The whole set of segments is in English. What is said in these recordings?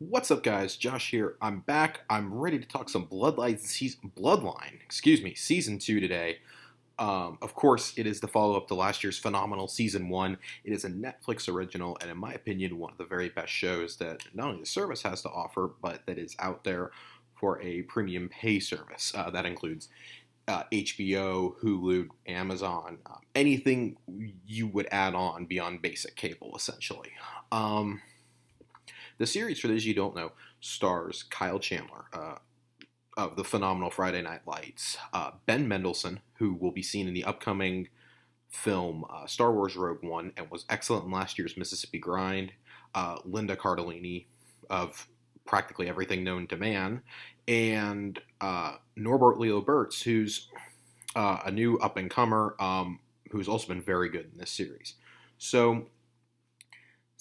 What's up, guys? Josh here. I'm back. I'm ready to talk some Bloodline, season two today. Of course, it is the follow-up to last year's phenomenal season one. It is a Netflix original, and in my opinion, one of the very best shows that not only the service has to offer, but that is out there for a premium pay service. That includes HBO, Hulu, Amazon, anything you would add on beyond basic cable, essentially. The series, for those you don't know, stars Kyle Chandler of the phenomenal Friday Night Lights, Ben Mendelsohn, who will be seen in the upcoming film Star Wars Rogue One and was excellent in last year's Mississippi Grind, Linda Cardellini of practically everything known to man, and Norbert Leo Burtz, who's a new up-and-comer who's also been very good in this series. So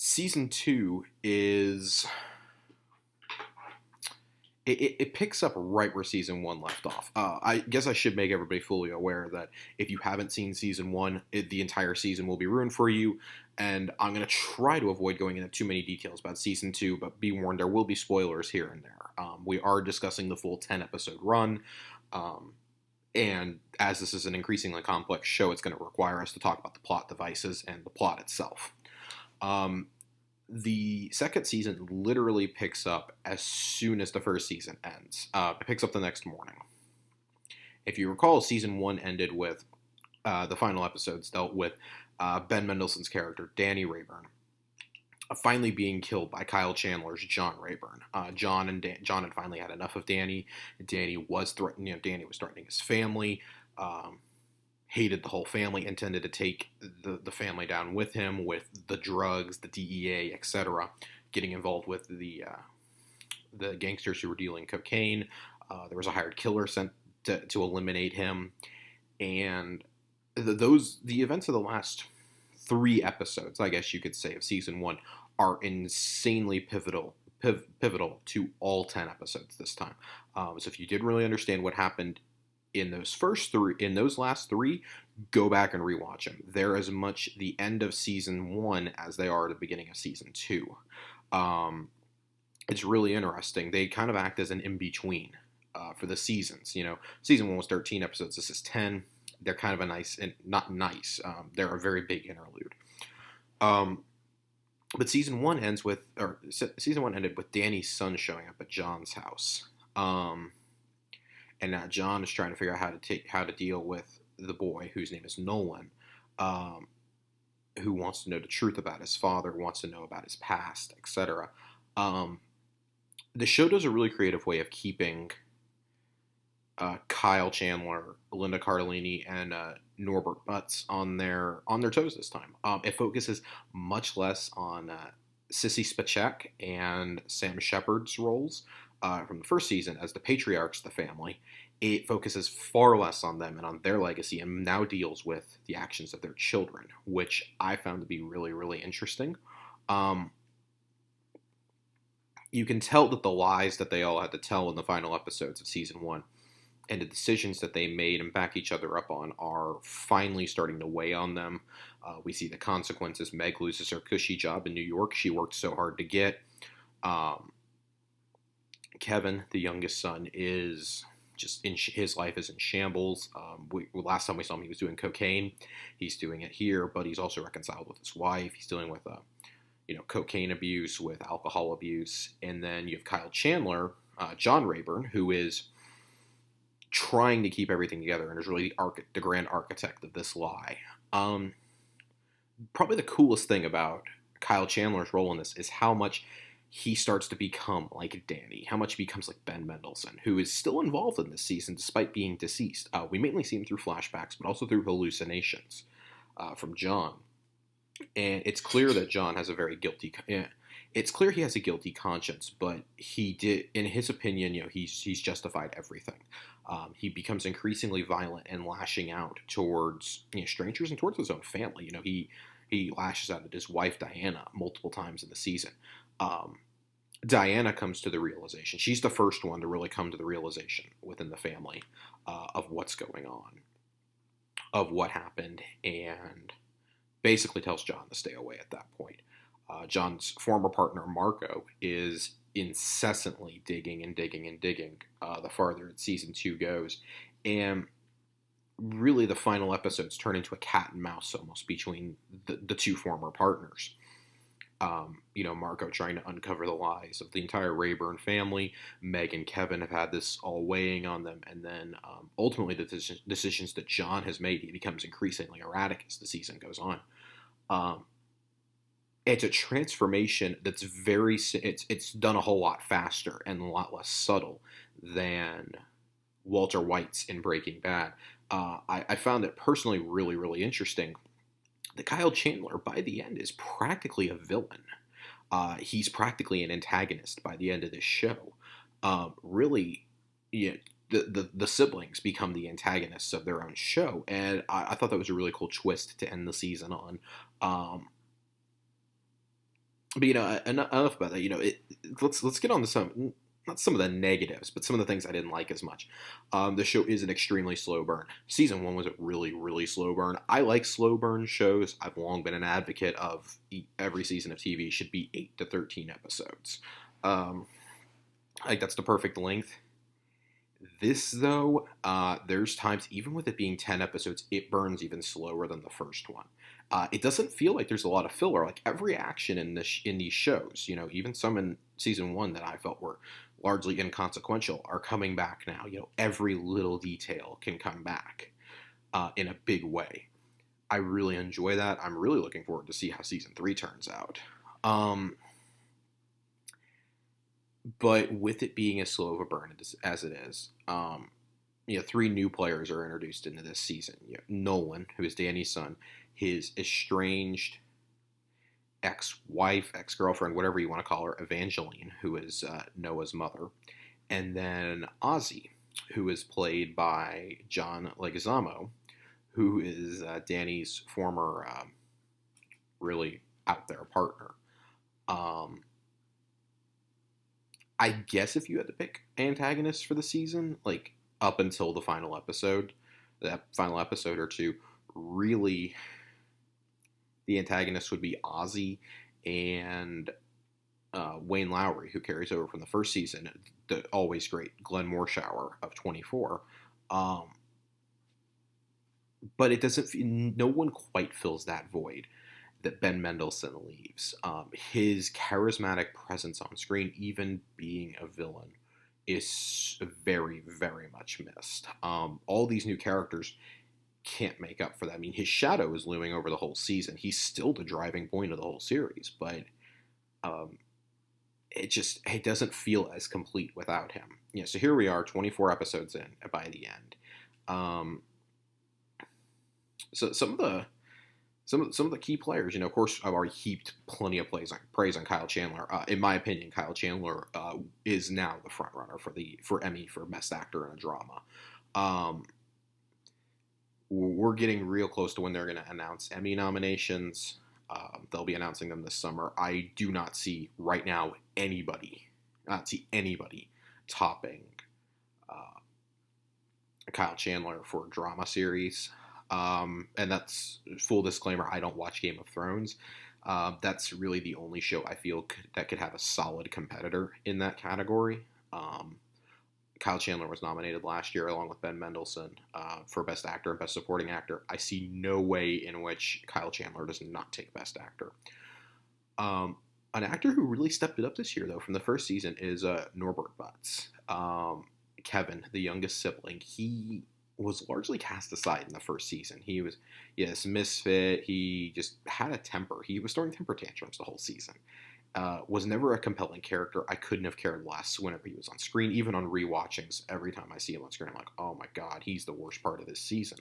season two is it picks up right where season one left off. I guess I should make everybody fully aware that if you haven't seen season one, the entire season will be ruined for you. And I'm going to try to avoid going into too many details about season two, but be warned, there will be spoilers here and there. We are discussing the full 10 episode run. And as this is an increasingly complex show, it's going to require us to talk about the plot devices and the plot itself. The second season literally picks up as soon as the first season ends. It picks up the next morning. If you recall, season one ended with the final episodes dealt with Ben Mendelsohn's character, Danny Rayburn, finally being killed by Kyle Chandler's John Rayburn. John had finally had enough of Danny. Danny was threatening his family. Hated the whole family, intended to take the family down with him with the drugs, the DEA, etc., getting involved with the gangsters who were dealing cocaine. There was a hired killer sent to eliminate him, and the events of the last three episodes, I guess you could say, of season one are insanely pivotal to all 10 episodes this time. So if you didn't really understand what happened in those last three, go back and rewatch them. They're as much the end of season one as they are the beginning of season two. It's really interesting. They kind of act as an in-between for the seasons. Season one was 13 episodes. This is 10. They're kind of a nice, and not nice, they're a very big interlude. But season one ended with Danny's son showing up at John's house. And now John is trying to figure out how to deal with the boy, whose name is Nolan, who wants to know the truth about his father, wants to know about his past, etc. The show does a really creative way of keeping Kyle Chandler, Linda Cardellini, and Norbert Butz on their toes this time. It focuses much less on Sissy Spacek and Sam Shepard's roles from the first season as the patriarchs of the family. It focuses far less on them and on their legacy, and now deals with the actions of their children, which I found to be really, really interesting. You can tell that the lies that they all had to tell in the final episodes of season one and the decisions that they made and back each other up on are finally starting to weigh on them. We see the consequences. Meg loses her cushy job in New York she worked so hard to get. Kevin, the youngest son, is just his life is in shambles. Last time we saw him, he was doing cocaine. He's doing it here, but he's also reconciled with his wife. He's dealing with cocaine abuse, with alcohol abuse, and then you have Kyle Chandler, John Rayburn, who is trying to keep everything together and is really the grand architect of this lie. Probably the coolest thing about Kyle Chandler's role in this is how much he starts to become like Danny, how much he becomes like Ben Mendelsohn, who is still involved in this season despite being deceased. We mainly see him through flashbacks, but also through hallucinations from John. And it's clear that John has a very guilty... It's clear he has a guilty conscience, but he did, in his opinion, he's justified everything. He becomes increasingly violent and lashing out towards strangers and towards his own family. He lashes out at his wife Diana multiple times in the season. Diana comes to the realization. She's the first one to really come to the realization within the family of what's going on, of what happened, and basically tells John to stay away at that point. John's former partner, Marco, is incessantly digging and digging and digging the farther season 2 goes. And really the final episodes turn into a cat and mouse almost between the two former partners. Marco trying to uncover the lies of the entire Rayburn family. Meg and Kevin have had this all weighing on them. And then ultimately the decisions that John has made, he becomes increasingly erratic as the season goes on. It's a transformation that's it's done a whole lot faster and a lot less subtle than Walter White's in Breaking Bad. I found it personally really, really interesting that Kyle Chandler, by the end, is practically a villain. He's practically an antagonist by the end of this show. Really, yeah, the siblings become the antagonists of their own show, and I thought that was a really cool twist to end the season on. But enough about that. Let's get on to some, not some of the negatives, but some of the things I didn't like as much. The show is an extremely slow burn. Season 1 was a really, really slow burn. I like slow burn shows. I've long been an advocate of every season of TV should be 8 to 13 episodes. I think that's the perfect length. This, though, there's times, even with it being 10 episodes, it burns even slower than the first one. It doesn't feel like there's a lot of filler. Like, every action in these shows, even some in season 1 that I felt were largely inconsequential, are coming back now. Every little detail can come back in a big way. I really enjoy that. I'm really looking forward to see how season 3 turns out. But with it being as slow of a burn as it is, 3 new players are introduced into this season. Nolan, who is Danny's son, his estranged ex-wife, ex-girlfriend, whatever you want to call her, Evangeline, who is Noah's mother, and then Ozzy, who is played by John Leguizamo, who is Danny's former really out there partner. I guess if you had to pick antagonists for the season, like up until the final episode, that final episode or two, really the antagonist would be Ozzy and Wayne Lowry, who carries over from the first season, the always great Glenn Morshower of 24. But it doesn't. No one quite fills that void that Ben Mendelsohn leaves. His charismatic presence on screen, even being a villain, is very, very much missed. All these new characters can't make up for that. I mean, his shadow is looming over the whole season. He's still the driving point of the whole series, but it doesn't feel as complete without him. So here we are, 24 episodes in by the end. So some of the key players, of course, I've already heaped plenty of praise on Kyle Chandler. In my opinion, Kyle Chandler is now the front runner for Emmy for Best Actor in a Drama. We're getting real close to when they're going to announce Emmy nominations. They'll be announcing them this summer. I do not see right now anybody topping Kyle Chandler for a drama series. And that's full disclaimer. I don't watch Game of Thrones. That's really the only show I feel that could have a solid competitor in that category. Kyle Chandler was nominated last year along with Ben Mendelsohn for Best Actor and Best Supporting Actor. I see no way in which Kyle Chandler does not take Best Actor. An actor who really stepped it up this year, though, from the first season is Norbert Butz. Kevin, the youngest sibling, he was largely cast aside in the first season. He was, yes, misfit. He just had a temper. He was throwing temper tantrums the whole season. Was never a compelling character. I couldn't have cared less whenever he was on screen. Even on rewatchings, every time I see him on screen, I'm like, oh my god, he's the worst part of this season.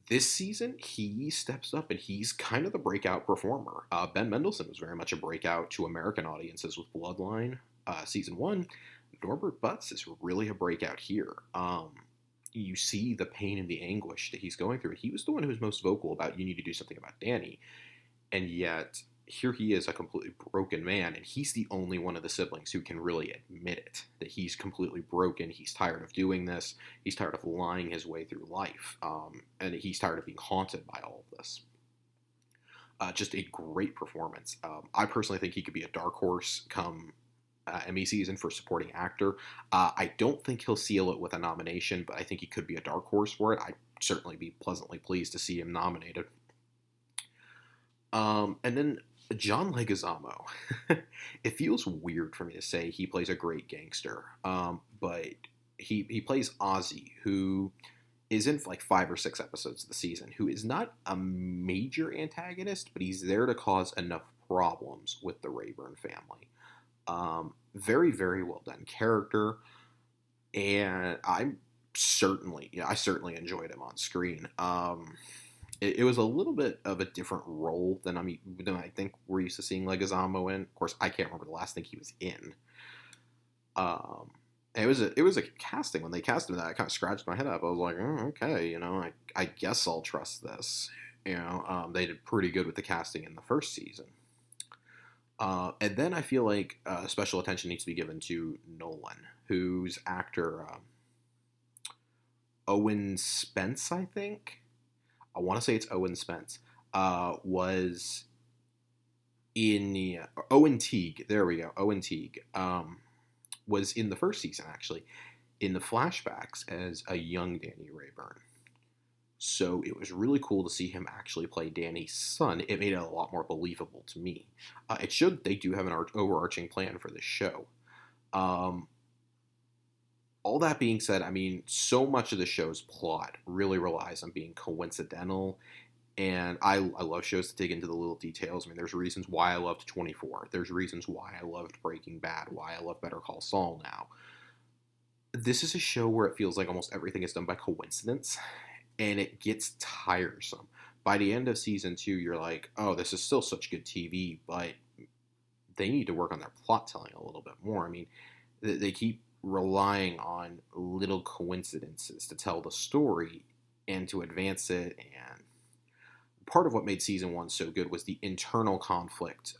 This season, he steps up and he's kind of the breakout performer. Ben Mendelsohn was very much a breakout to American audiences with Bloodline season 1. Norbert Butz is really a breakout here. You see the pain and the anguish that he's going through. He was the one who was most vocal about, you need to do something about Danny. And yet, here he is, a completely broken man, and he's the only one of the siblings who can really admit it, that he's completely broken. He's tired of doing this. He's tired of lying his way through life. And he's tired of being haunted by all of this. Just a great performance. I personally think he could be a dark horse come Emmy season for supporting actor. I don't think he'll seal it with a nomination, but I think he could be a dark horse for it. I'd certainly be pleasantly pleased to see him nominated. And then John Leguizamo. It feels weird for me to say he plays a great gangster, but he plays Ozzy, who is in like 5 or 6 episodes of the season, who is not a major antagonist, but he's there to cause enough problems with the Rayburn family. Very, very well done character, and I certainly enjoyed him on screen. It was a little bit of a different role than I think we're used to seeing Leguizamo in. Of course, I can't remember the last thing he was in. It was a casting when they cast him that I kind of scratched my head up. I was like, okay, I guess I'll trust this. They did pretty good with the casting in the first season. And then I feel like special attention needs to be given to Nolan, whose actor Owen Spence, I think. I want to say it's Owen Spence. Was in Owen Teague. There we go. Owen Teague was in the first season, actually, in the flashbacks as a young Danny Rayburn. So it was really cool to see him actually play Danny's son. It made it a lot more believable to me. It showed they do have an overarching plan for this show. All that being said, I mean, so much of the show's plot really relies on being coincidental. And I love shows that dig into the little details. I mean, there's reasons why I loved 24. There's reasons why I loved Breaking Bad, why I love Better Call Saul now. This is a show where it feels like almost everything is done by coincidence, and it gets tiresome. By the end of season 2, you're like, oh, this is still such good TV, but they need to work on their plot telling a little bit more. I mean, they keep relying on little coincidences to tell the story and to advance it, and part of what made season 1 so good was the internal conflict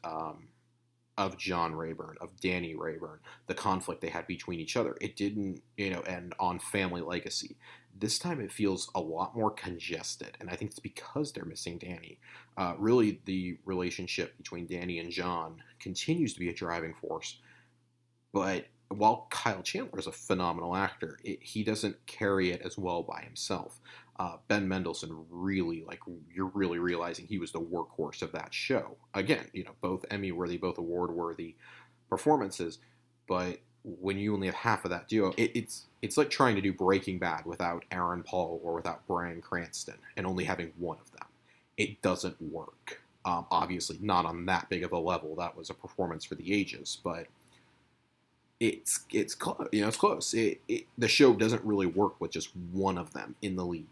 of John Rayburn, of Danny Rayburn, the conflict they had between each other. It didn't, end on family legacy. This time it feels a lot more congested, and I think it's because they're missing Danny. Really, the relationship between Danny and John continues to be a driving force, but while Kyle Chandler is a phenomenal actor, he doesn't carry it as well by himself. Ben Mendelsohn really, you're really realizing he was the workhorse of that show. Again, both Emmy-worthy, both award-worthy performances, but when you only have half of that duo, it's like trying to do Breaking Bad without Aaron Paul or without Bryan Cranston and only having one of them. It doesn't work. Obviously, not on that big of a level. That was a performance for the ages, but it's close. It's close. The show doesn't really work with just one of them in the lead.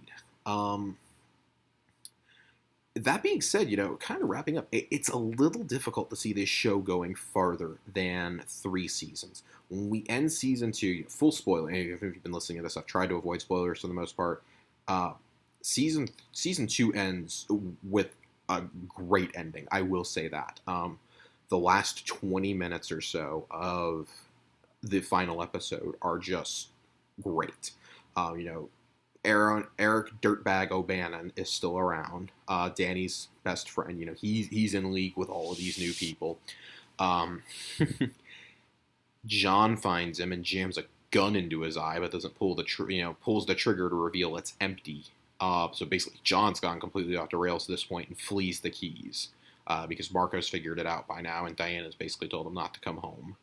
That being said, kind of wrapping up, it's a little difficult to see this show going farther than 3 seasons. When we end season 2, full spoiler, if you've been listening to this, I've tried to avoid spoilers for the most part. Season 2 ends with a great ending. I will say that. The last 20 minutes or so of the final episode are just great. Eric Dirtbag O'Bannon is still around. Danny's best friend. He's in league with all of these new people. John finds him and jams a gun into his eye, but doesn't pull pulls the trigger to reveal it's empty. So basically, John's gone completely off the rails at this point and flees the Keys because Marco's figured it out by now, and Diana's basically told him not to come home.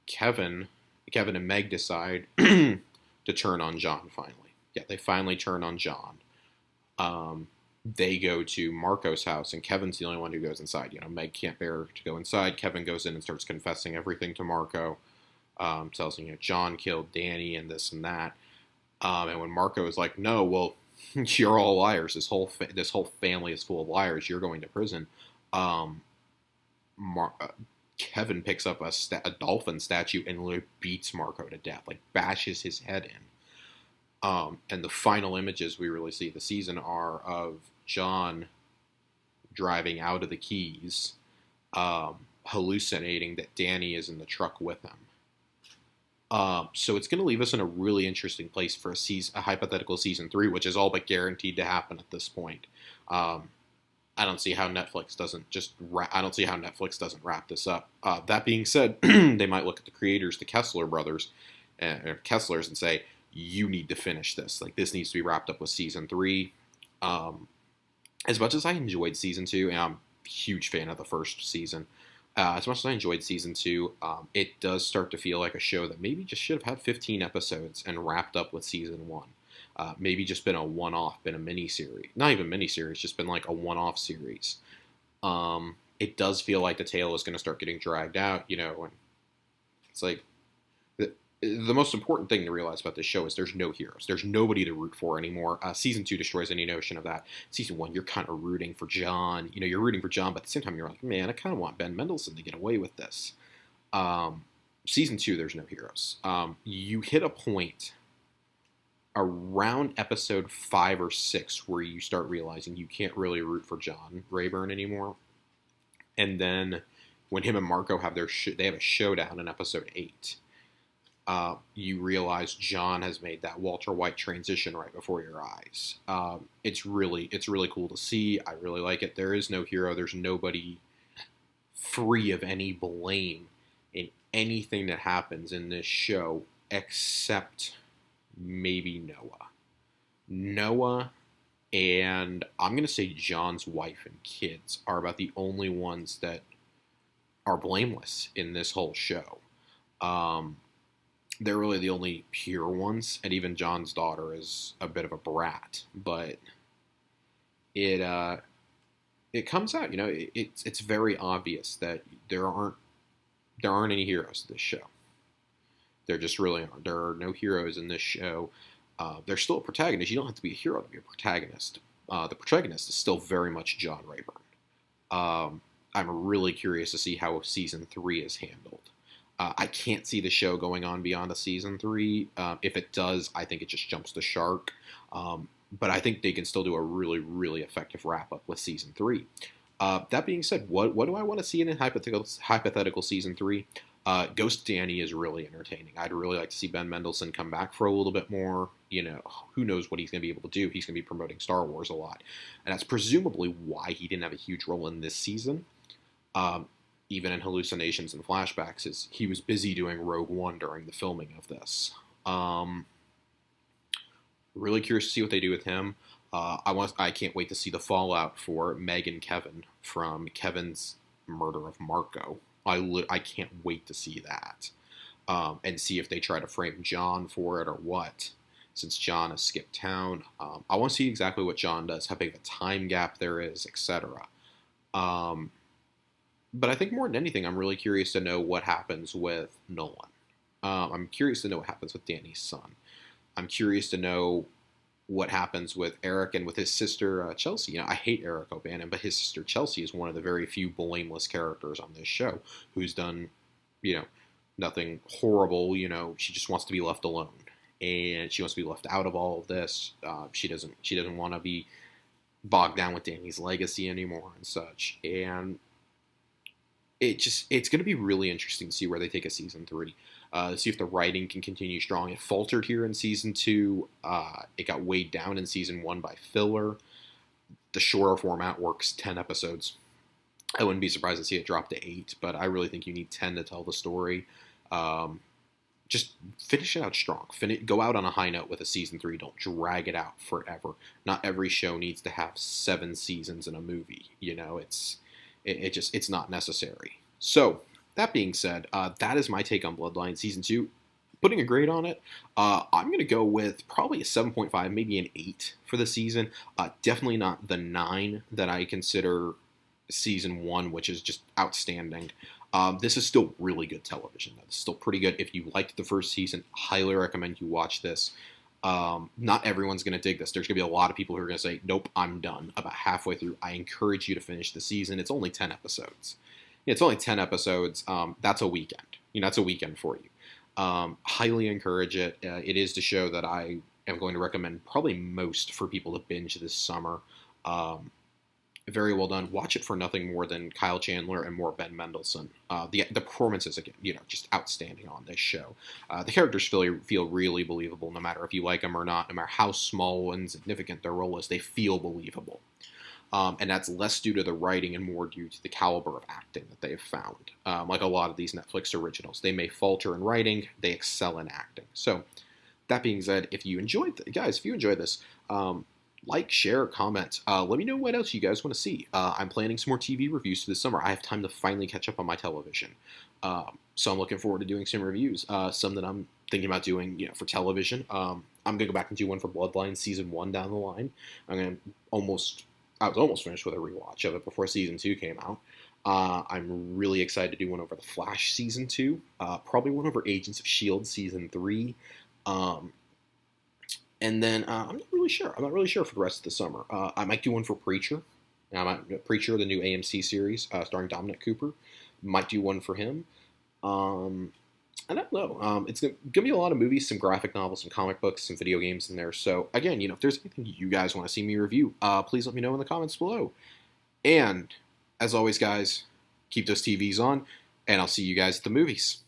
Kevin and Meg decide to turn on John finally. Yeah, they finally turn on John. They go to Marco's house, and Kevin's the only one who goes inside. Meg can't bear to go inside. Kevin goes in and starts confessing everything to Marco. Tells him, John killed Danny and this and that. And when Marco is like, no, well, you're all liars. This whole family is full of liars. You're going to prison. Kevin picks up a dolphin statue and literally beats Marco to death, bashes his head in. And the final images we really see of the season are of John driving out of the Keys, hallucinating that Danny is in the truck with him. So it's going to leave us in a really interesting place for a hypothetical season 3, which is all but guaranteed to happen at this point. I don't see how Netflix doesn't I don't see how Netflix doesn't wrap this up. That being said, they might look at the creators, the Kessler brothers, Kesslers, and say, "You need to finish this. Like this needs to be wrapped up with season 3." Um, as much as I enjoyed season 2, and I'm a huge fan of the first season. As much as I enjoyed season 2, it does start to feel like a show that maybe just should have had 15 episodes and wrapped up with season 1. Maybe just been a one-off, been a mini-series. Not even mini-series, just been like a one-off series. It does feel like the tail is going to start getting dragged out, and it's like the most important thing to realize about this show is there's no heroes. There's nobody to root for anymore. Season 2 destroys any notion of that. Season 1, you're kind of rooting for John. You're rooting for John, but at the same time, you're like, man, I kind of want Ben Mendelsohn to get away with this. Season 2, there's no heroes. You hit a point around episode 5 or 6 where you start realizing you can't really root for John Rayburn anymore. And then when him and Marco have they have a showdown in episode 8. You realize John has made that Walter White transition right before your eyes. It's really cool to see. I really like it. There is no hero. There's nobody free of any blame in anything that happens in this show except maybe Noah. Noah and I'm going to say John's wife and kids are about the only ones that are blameless in this whole show. They're really the only pure ones, and even John's daughter is a bit of a brat. But it comes out, it's very obvious that there aren't any heroes in this show. There just really aren't. There are no heroes in this show. There's still a protagonist. You don't have to be a hero to be a protagonist. The protagonist is still very much John Rayburn. I'm really curious to see how season 3 is handled. I can't see the show going on beyond a season 3. If it does, I think it just jumps the shark. But I think they can still do a really, really effective wrap-up with season 3. That being said, what do I want to see in a hypothetical season 3? Ghost Danny is really entertaining. I'd really like to see Ben Mendelsohn come back for a little bit more. Who knows what he's going to be able to do. He's going to be promoting Star Wars a lot. And that's presumably why he didn't have a huge role in this season. Even in hallucinations and flashbacks, is he was busy doing Rogue One during the filming of this. Really curious to see what they do with him. I can't wait to see the fallout for Meg and Kevin from Kevin's murder of Marco. I can't wait to see that, and see if they try to frame John for it or what, since John has skipped town. I want to see exactly what John does, how big of a time gap there is, etc. But I think more than anything, I'm really curious to know what happens with Nolan. I'm curious to know what happens with Danny's son. I'm curious to know what happens with Eric and with his sister, Chelsea. I hate Eric O'Bannon, but his sister Chelsea is one of the very few blameless characters on this show who's done, nothing horrible. She just wants to be left alone, and she wants to be left out of all of this. She doesn't want to be bogged down with Danny's legacy anymore and such. And it's going to be really interesting to see where they take a season 3. See if the writing can continue strong. It faltered here in season 2. It got weighed down in season 1 by filler. The shorter format works 10 episodes. I wouldn't be surprised to see it drop to 8, but I really think you need 10 to tell the story. Just finish it out strong. Go out on a high note with a season 3. Don't drag it out forever. Not every show needs to have 7 seasons in a movie. It's not necessary. So, that being said, that is my take on Bloodline Season 2. Putting a grade on it, I'm going to go with probably a 7.5, maybe an 8 for the season. Definitely not the 9 that I consider Season 1, which is just outstanding. This is still really good television. It's still pretty good. If you liked the first season, highly recommend you watch this. Not everyone's going to dig this. There's going to be a lot of people who are going to say, nope, I'm done. About halfway through, I encourage you to finish the season. It's only 10 episodes. It's only 10 episodes. That's a weekend. That's a weekend for you. Highly encourage it. It is the show that I am going to recommend probably most for people to binge this summer. Very well done. Watch it for nothing more than Kyle Chandler and more Ben Mendelsohn. The performances, again, just outstanding on this show. The characters feel really believable, no matter if you like them or not. No matter how small and insignificant their role is, they feel believable. And that's less due to the writing and more due to the caliber of acting that they have found. Like a lot of these Netflix originals, they may falter in writing, they excel in acting. So that being said, if you enjoyed, if you enjoyed this, like, share, comment. Let me know what else you guys want to see. I'm planning some more TV reviews for this summer. I have time to finally catch up on my television. So I'm looking forward to doing some reviews. Some that I'm thinking about doing, for television. I'm gonna go back and do one for Bloodline season 1 down the line. I was almost finished with a rewatch of it before season 2 came out. I'm really excited to do one over The Flash season 2. Probably one over Agents of S.H.I.E.L.D. season 3. And then I'm not really sure. I'm not really sure for the rest of the summer. I might do one for Preacher. Preacher, the new AMC series starring Dominic Cooper. Might do one for him. I don't know. It's going to be a lot of movies, some graphic novels, some comic books, some video games in there. So, again, if there's anything you guys want to see me review, please let me know in the comments below. And, as always, guys, keep those TVs on, and I'll see you guys at the movies.